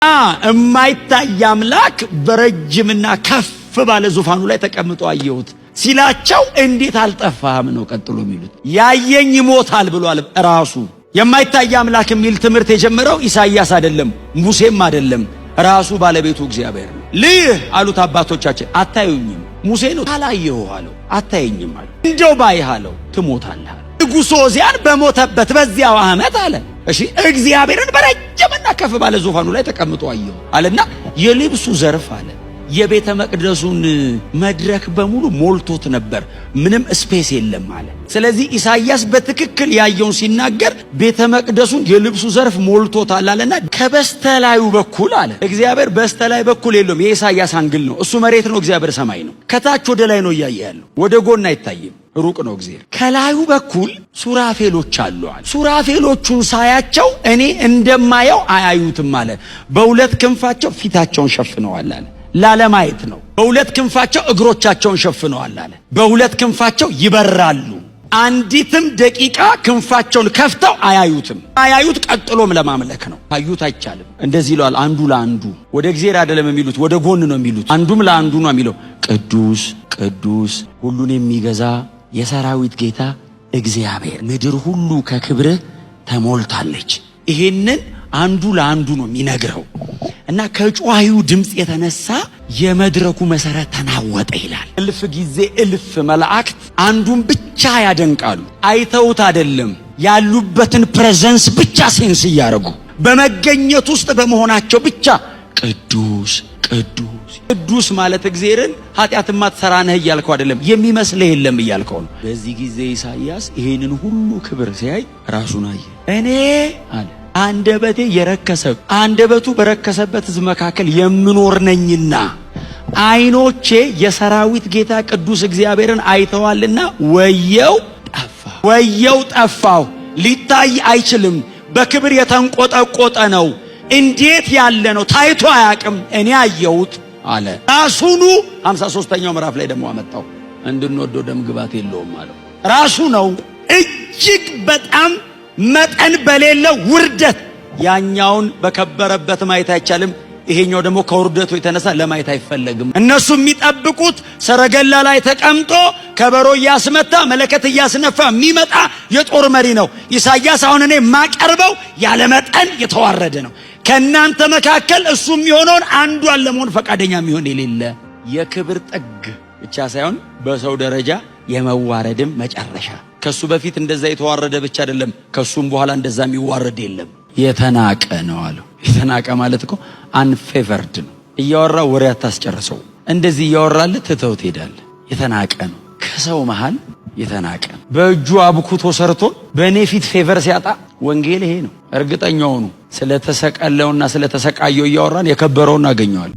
የማይታይ አምላክ በረጅምና ከፍ ባለ ዙፋኑ ላይ ተቀምጦ አየሁት ሲላቸው እንዴት አልጠፋህም ነው ቀጥሎ የሚሉት። ያየኝ ይሞታል ብሏል ራሱ። የማይታይ አምላክ የሚል ትምህርት የጀመረው ኢሳይያስ አይደለም፣ ሙሴም አይደለም፣ ራሱ ባለቤቱ እግዚአብሔር ነው። ልህ አሉት አባቶቻችን። አታዩኝም? ሙሴ ነው ታላየው አለው። አታየኝም አለ። እንደው ባይህ አለው ትሞታለህ። ንጉሥ ዖዝያን በሞተበት በዚያው ዓመት አለ እሺ እግዚአብሔርን በረጅምና ከፍ ባለ ዙፋኑ ላይ ተቀምጦ አየሁ አለና የልብሱ ዘርፍ አለ የቤተ መቅደሱን መድረክ በሙሉ ሞልቶት ነበር፣ ምንም ስፔስ የለም አለ። ስለዚህ ኢሳይያስ በትክክል ያየውን ሲናገር ቤተ መቅደሱን የልብሱ ዘርፍ ሞልቶታል አለና ከበስተላዩ በኩል አለ እግዚአብሔር በስተላይ በኩል የለውም። የኢሳይያስ አንግል ነው እሱ፣ መሬት ነው፣ እግዚአብሔር ሰማይ ነው። ከታች ወደ ላይ ነው እያየ ያለው፣ ወደ ጎን አይታይም፣ ሩቅ ነው እግዚአብሔር። ከላዩ በኩል ሱራፌሎች አሉ አለ። ሱራፌሎቹን ሳያቸው እኔ እንደማየው አያዩትም አለ። በሁለት ክንፋቸው ፊታቸውን ሸፍነዋል አለ። ላለማየት ነው። በሁለት ክንፋቸው እግሮቻቸውን ሸፍነዋል አለ። በሁለት ክንፋቸው ይበራሉ። አንዲትም ደቂቃ ክንፋቸውን ከፍተው አያዩትም። አያዩት ቀጥሎም ለማምለክ ነው። አዩት አይቻልም። እንደዚህ ይላል አንዱ ለአንዱ። ወደ እግዚአብሔር አይደለም የሚሉት ወደ ጎን ነው የሚሉት። አንዱም ለአንዱ ነው የሚለው ቅዱስ ቅዱስ ሁሉን የሚገዛ የሰራዊት ጌታ እግዚአብሔር፣ ምድር ሁሉ ከክብርህ ተሞልታለች። ይሄንን አንዱ ለአንዱ ነው የሚነግረው እና ከጮኻዩ ድምፅ የተነሳ የመድረኩ መሰረት ተናወጠ ይላል። እልፍ ጊዜ እልፍ መላእክት አንዱን ብቻ ያደንቃሉ። አይተውት አይደለም፣ ያሉበትን ፕሬዘንስ ብቻ ሴንስ እያደረጉ በመገኘት ውስጥ በመሆናቸው ብቻ ቅዱስ ቅዱስ ቅዱስ ማለት እግዚአብሔርን ኃጢአት ማትሰራ ነህ እያልከው አይደለም፣ የሚመስልህ የለም እያልከው ነው። በዚህ ጊዜ ኢሳይያስ ይሄንን ሁሉ ክብር ሲያይ ራሱን አየ። እኔ አለ አንደበቴ የረከሰ አንደበቱ በረከሰበት ሕዝብ መካከል የምኖር ነኝና ዓይኖቼ የሰራዊት ጌታ ቅዱስ እግዚአብሔርን አይተዋልና ወየው ጠፋሁ፣ ወየው ጠፋሁ። ሊታይ አይችልም፣ በክብር የተንቆጠቆጠ ነው። እንዴት ያለ ነው ታይቶ አያውቅም። እኔ አየሁት አለ። ራሱኑ 53ኛው ምዕራፍ ላይ ደግሞ አመጣው። እንድንወደው ደም ግባት የለውም አለው። ራሱ ነው። እጅግ በጣም መጠን በሌለው ውርደት ያኛውን በከበረበት ማየት አይቻልም። ይሄኛው ደግሞ ከውርደቱ የተነሳ ለማየት አይፈለግም። እነሱ የሚጠብቁት ሰረገላ ላይ ተቀምጦ ከበሮ እያስመታ መለከት እያስነፋ የሚመጣ የጦር መሪ ነው። ኢሳይያስ አሁን እኔ ማቀርበው ያለ መጠን የተዋረደ ነው። ከናንተ መካከል እሱ የሚሆነውን አንዷን ለመሆን ፈቃደኛ የሚሆን የሌለ የክብር ጥግ ብቻ ሳይሆን በሰው ደረጃ የመዋረድም መጨረሻ። ከሱ በፊት እንደዛ የተዋረደ ብቻ አይደለም፣ ከሱም በኋላ እንደዛ የሚዋረድ የለም። የተናቀ ነው አለው። የተናቀ ማለት እኮ አንፌቨርድ ነው። እያወራ ወሬ አታስጨርሰው። እንደዚህ እያወራልህ ትተው ትሄዳለህ። የተናቀ ነው። ከሰው መሃል የተናቀ ነው። በእጁ አብኩቶ ሰርቶ በእኔ ፊት ፌቨር ሲያጣ ወንጌል ይሄ ነው። እርግጠኛው ነው። ስለተሰቀለውና ስለተሰቃየው እያወራን የከበረውን አገኘዋል።